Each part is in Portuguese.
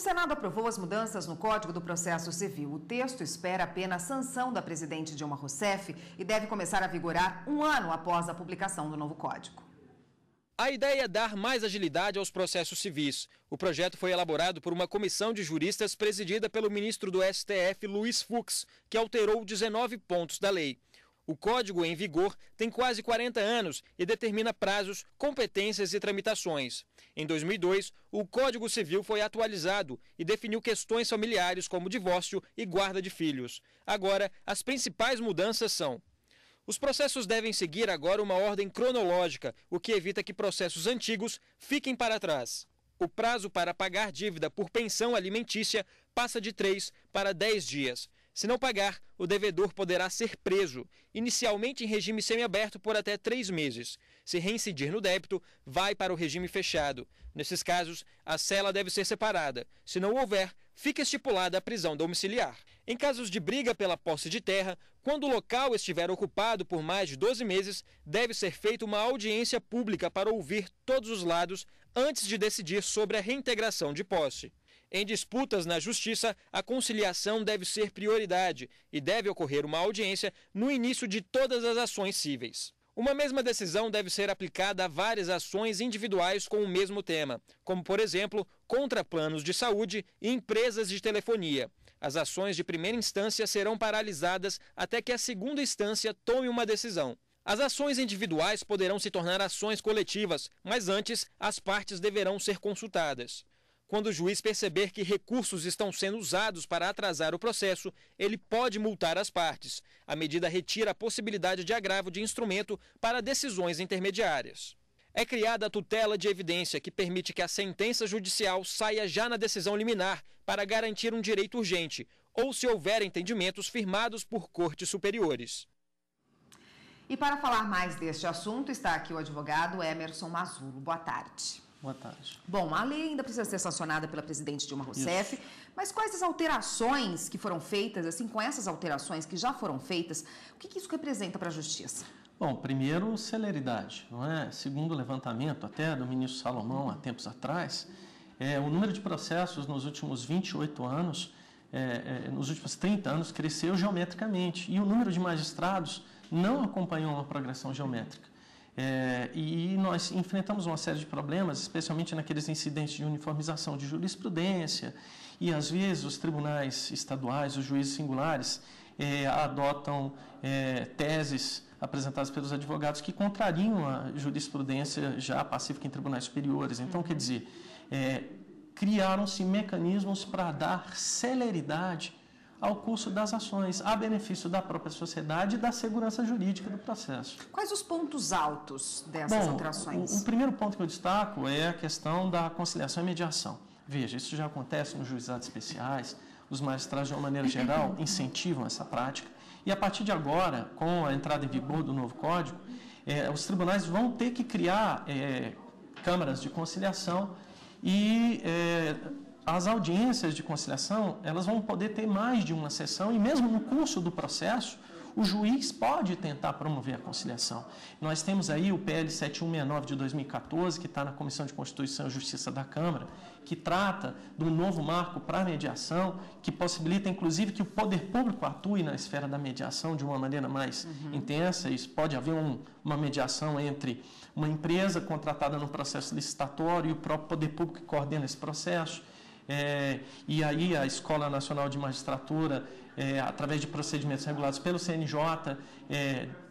Senado aprovou as mudanças no Código do Processo Civil. O texto espera apenas sanção da presidente Dilma Rousseff e deve começar a vigorar um ano após a publicação do novo Código. A ideia é dar mais agilidade aos processos civis. O projeto foi elaborado por uma comissão de juristas presidida pelo ministro do STF, Luiz Fux, que alterou 19 pontos da lei. O Código em vigor tem quase 40 anos e determina prazos, competências e tramitações. Em 2002, o Código Civil foi atualizado e definiu questões familiares como divórcio e guarda de filhos. Agora, as principais mudanças são: os processos devem seguir agora uma ordem cronológica, o que evita que processos antigos fiquem para trás. O prazo para pagar dívida por pensão alimentícia passa de 3 para 10 dias. Se não pagar, o devedor poderá ser preso, inicialmente em regime semiaberto por até 3 meses. Se reincidir no débito, vai para o regime fechado. Nesses casos, a cela deve ser separada. Se não houver, fica estipulada a prisão domiciliar. Em casos de briga pela posse de terra, quando o local estiver ocupado por mais de 12 meses, deve ser feita uma audiência pública para ouvir todos os lados antes de decidir sobre a reintegração de posse. Em disputas na Justiça, a conciliação deve ser prioridade e deve ocorrer uma audiência no início de todas as ações cíveis. Uma mesma decisão deve ser aplicada a várias ações individuais com o mesmo tema, como, por exemplo, contra planos de saúde e empresas de telefonia. As ações de primeira instância serão paralisadas até que a segunda instância tome uma decisão. As ações individuais poderão se tornar ações coletivas, mas antes as partes deverão ser consultadas. Quando o juiz perceber que recursos estão sendo usados para atrasar o processo, ele pode multar as partes. A medida retira a possibilidade de agravo de instrumento para decisões intermediárias. É criada a tutela de evidência, que permite que a sentença judicial saia já na decisão liminar para garantir um direito urgente, ou se houver entendimentos firmados por cortes superiores. E para falar mais deste assunto, está aqui o advogado Emerson Mazzulo. Boa tarde. Boa tarde. Bom, a lei ainda precisa ser sancionada pela presidente Dilma Rousseff, mas quais as alterações que foram feitas, assim, com essas alterações que já foram feitas, o que isso representa para a Justiça? Bom, primeiro, celeridade, não é? Segundo o levantamento até do ministro Salomão, há tempos atrás, o número de processos nos últimos 28 anos, nos últimos 30 anos, cresceu geometricamente, e o número de magistrados não acompanhou uma progressão geométrica. E nós enfrentamos uma série de problemas, especialmente naqueles incidentes de uniformização de jurisprudência, e às vezes os tribunais estaduais, os juízes singulares, adotam teses apresentadas pelos advogados que contrariam a jurisprudência já pacífica em tribunais superiores. Então, quer dizer, criaram-se mecanismos para dar celeridade ao curso das ações, a benefício da própria sociedade e da segurança jurídica do processo. Quais os pontos altos dessas alterações? O primeiro ponto que eu destaco é a questão da conciliação e mediação. Veja, isso já acontece nos juizados especiais, os magistrados, de uma maneira geral, incentivam essa prática, e a partir de agora, com a entrada em vigor do novo Código, os tribunais vão ter que criar câmaras de conciliação e as audiências de conciliação, elas vão poder ter mais de uma sessão, e mesmo no curso do processo, o juiz pode tentar promover a conciliação. Nós temos aí o PL 7169 de 2014, que está na Comissão de Constituição e Justiça da Câmara, que trata de um novo marco para a mediação, que possibilita, inclusive, que o poder público atue na esfera da mediação de uma maneira mais intensa. Isso pode haver uma mediação entre uma empresa contratada no processo licitatório e o próprio poder público que coordena esse processo. E aí a Escola Nacional de Magistratura, através de procedimentos regulados pelo CNJ,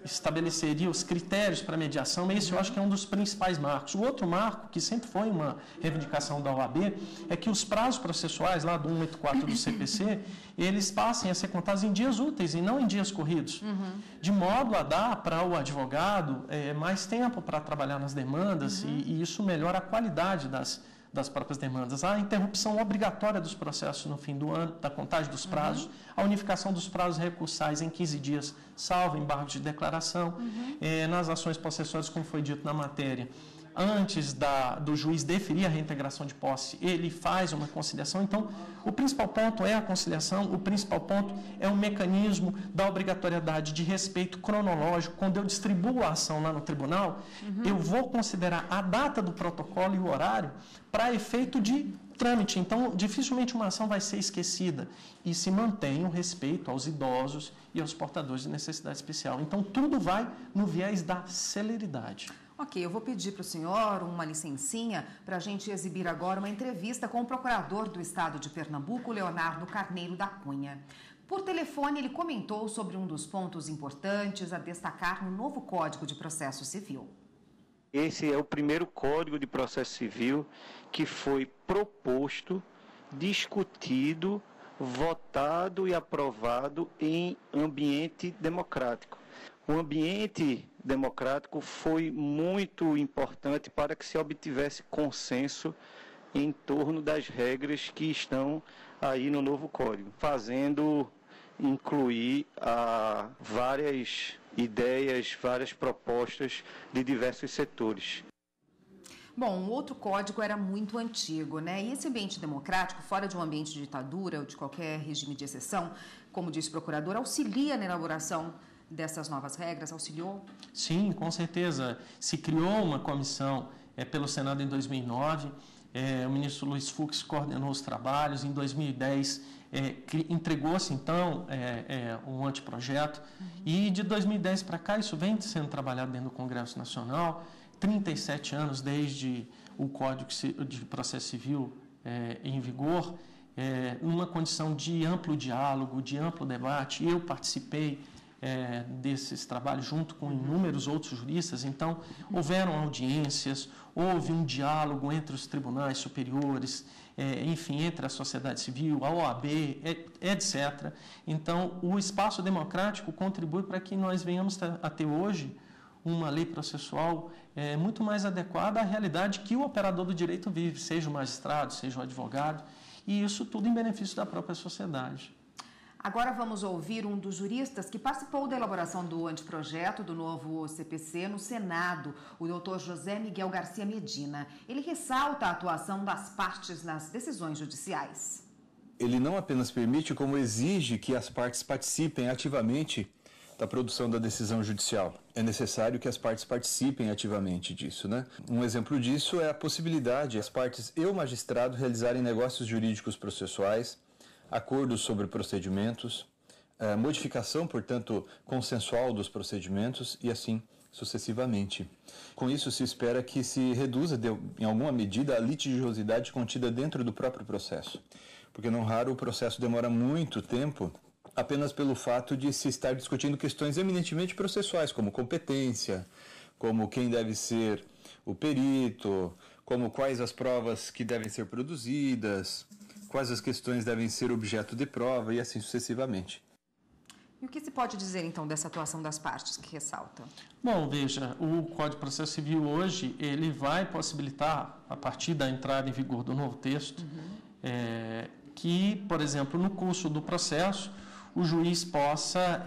estabeleceria os critérios para mediação. Esse eu acho que é um dos principais marcos. O outro marco, que sempre foi uma reivindicação da OAB, é que os prazos processuais, lá do 184 do CPC, eles passem a ser contados em dias úteis e não em dias corridos, de modo a dar para o advogado mais tempo para trabalhar nas demandas, e isso melhora a qualidade das próprias demandas. A interrupção obrigatória dos processos no fim do ano, da contagem dos prazos, a unificação dos prazos recursais em 15 dias, salvo embargo de declaração, nas ações possessórias, como foi dito na matéria. Antes do juiz deferir a reintegração de posse, ele faz uma conciliação. Então, o principal ponto é a conciliação, o principal ponto é o mecanismo da obrigatoriedade de respeito cronológico. Quando eu distribuo a ação lá no tribunal, eu vou considerar a data do protocolo e o horário para efeito de trâmite. Então, dificilmente uma ação vai ser esquecida e se mantém o respeito aos idosos e aos portadores de necessidade especial. Então, tudo vai no viés da celeridade. Ok, eu vou pedir para o senhor uma licencinha para a gente exibir agora uma entrevista com o procurador do estado de Pernambuco, Leonardo Carneiro da Cunha. Por telefone, ele comentou sobre um dos pontos importantes a destacar no novo Código de Processo Civil. Esse é o primeiro Código de Processo Civil que foi proposto, discutido, votado e aprovado em ambiente democrático. O ambiente democrático foi muito importante para que se obtivesse consenso em torno das regras que estão aí no novo Código, fazendo incluir várias ideias, várias propostas de diversos setores. Bom, o outro código era muito antigo, né? E esse ambiente democrático, fora de um ambiente de ditadura ou de qualquer regime de exceção, como disse o procurador, auxilia na elaboração dessas novas regras? Auxiliou? Sim, com certeza. Se criou uma comissão pelo Senado em 2009, o ministro Luiz Fux coordenou os trabalhos. Em 2010, entregou-se, então, um anteprojeto. E de 2010 para cá, isso vem sendo trabalhado dentro do Congresso Nacional. 37 anos desde o Código de Processo Civil em vigor, numa condição de amplo diálogo, de amplo debate. Eu participei desses trabalhos junto com inúmeros outros juristas. Então, houveram audiências, houve um diálogo entre os tribunais superiores, enfim, entre a sociedade civil, a OAB, etc. Então, o espaço democrático contribui para que nós venhamos a ter hoje uma lei processual muito mais adequada à realidade que o operador do direito vive, seja o magistrado, seja o advogado, e isso tudo em benefício da própria sociedade. Agora vamos ouvir um dos juristas que participou da elaboração do anteprojeto do novo CPC no Senado, o doutor José Miguel Garcia Medina. Ele ressalta a atuação das partes nas decisões judiciais. Ele não apenas permite, como exige que as partes participem ativamente da produção da decisão judicial. É necessário que as partes participem ativamente disso, né? Um exemplo disso é a possibilidade de as partes e o magistrado realizarem negócios jurídicos processuais, acordos sobre procedimentos, modificação, portanto, consensual dos procedimentos e assim sucessivamente. Com isso, se espera que se reduza, em alguma medida, a litigiosidade contida dentro do próprio processo, porque não raro o processo demora muito tempo apenas pelo fato de se estar discutindo questões eminentemente processuais, como competência, como quem deve ser o perito, como quais as provas que devem ser produzidas, quais as questões devem ser objeto de prova e assim sucessivamente. E o que se pode dizer, então, dessa atuação das partes que ressalta? Bom, veja, o Código de Processo Civil hoje, ele vai possibilitar, a partir da entrada em vigor do novo texto, que, por exemplo, no curso do processo, o juiz possa,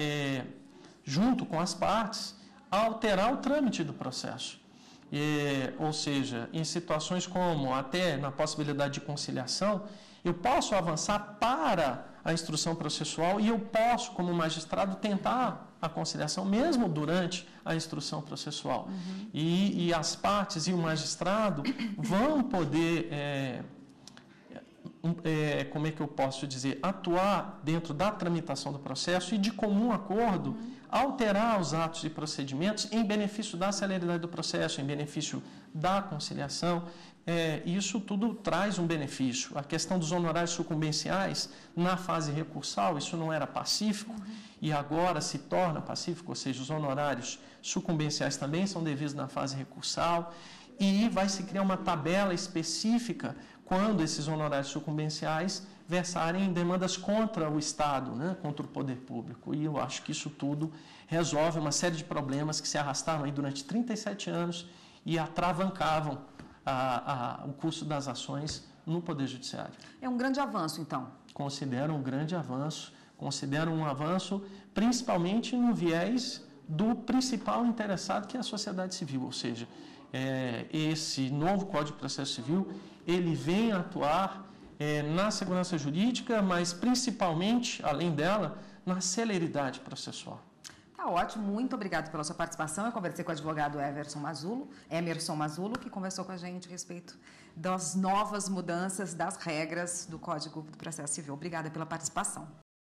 junto com as partes, alterar o trâmite do processo. Ou seja, em situações como até na possibilidade de conciliação, eu posso avançar para a instrução processual e eu posso, como magistrado, tentar a conciliação mesmo durante a instrução processual. E as partes e o magistrado vão poder, como é que eu posso dizer, atuar dentro da tramitação do processo e, de comum acordo, alterar os atos e procedimentos em benefício da celeridade do processo, em benefício da conciliação. Isso tudo traz um benefício. A questão dos honorários sucumbenciais na fase recursal, isso não era pacífico e agora se torna pacífico, ou seja, os honorários sucumbenciais também são devidos na fase recursal e vai se criar uma tabela específica quando esses honorários sucumbenciais versarem em demandas contra o Estado, né, contra o poder público. E eu acho que isso tudo resolve uma série de problemas que se arrastaram aí durante 37 anos e atravancavam o curso das ações no Poder Judiciário. É um grande avanço, então? Considero um grande avanço, considero um avanço principalmente no viés do principal interessado, que é a sociedade civil, ou seja, esse novo Código de Processo Civil, ele vem atuar na segurança jurídica, mas principalmente, além dela, na celeridade processual. Tá ótimo, muito obrigado pela sua participação. Eu conversei com o advogado Emerson Mazzulo, que conversou com a gente a respeito das novas mudanças das regras do Código do Processo Civil. Obrigada pela participação.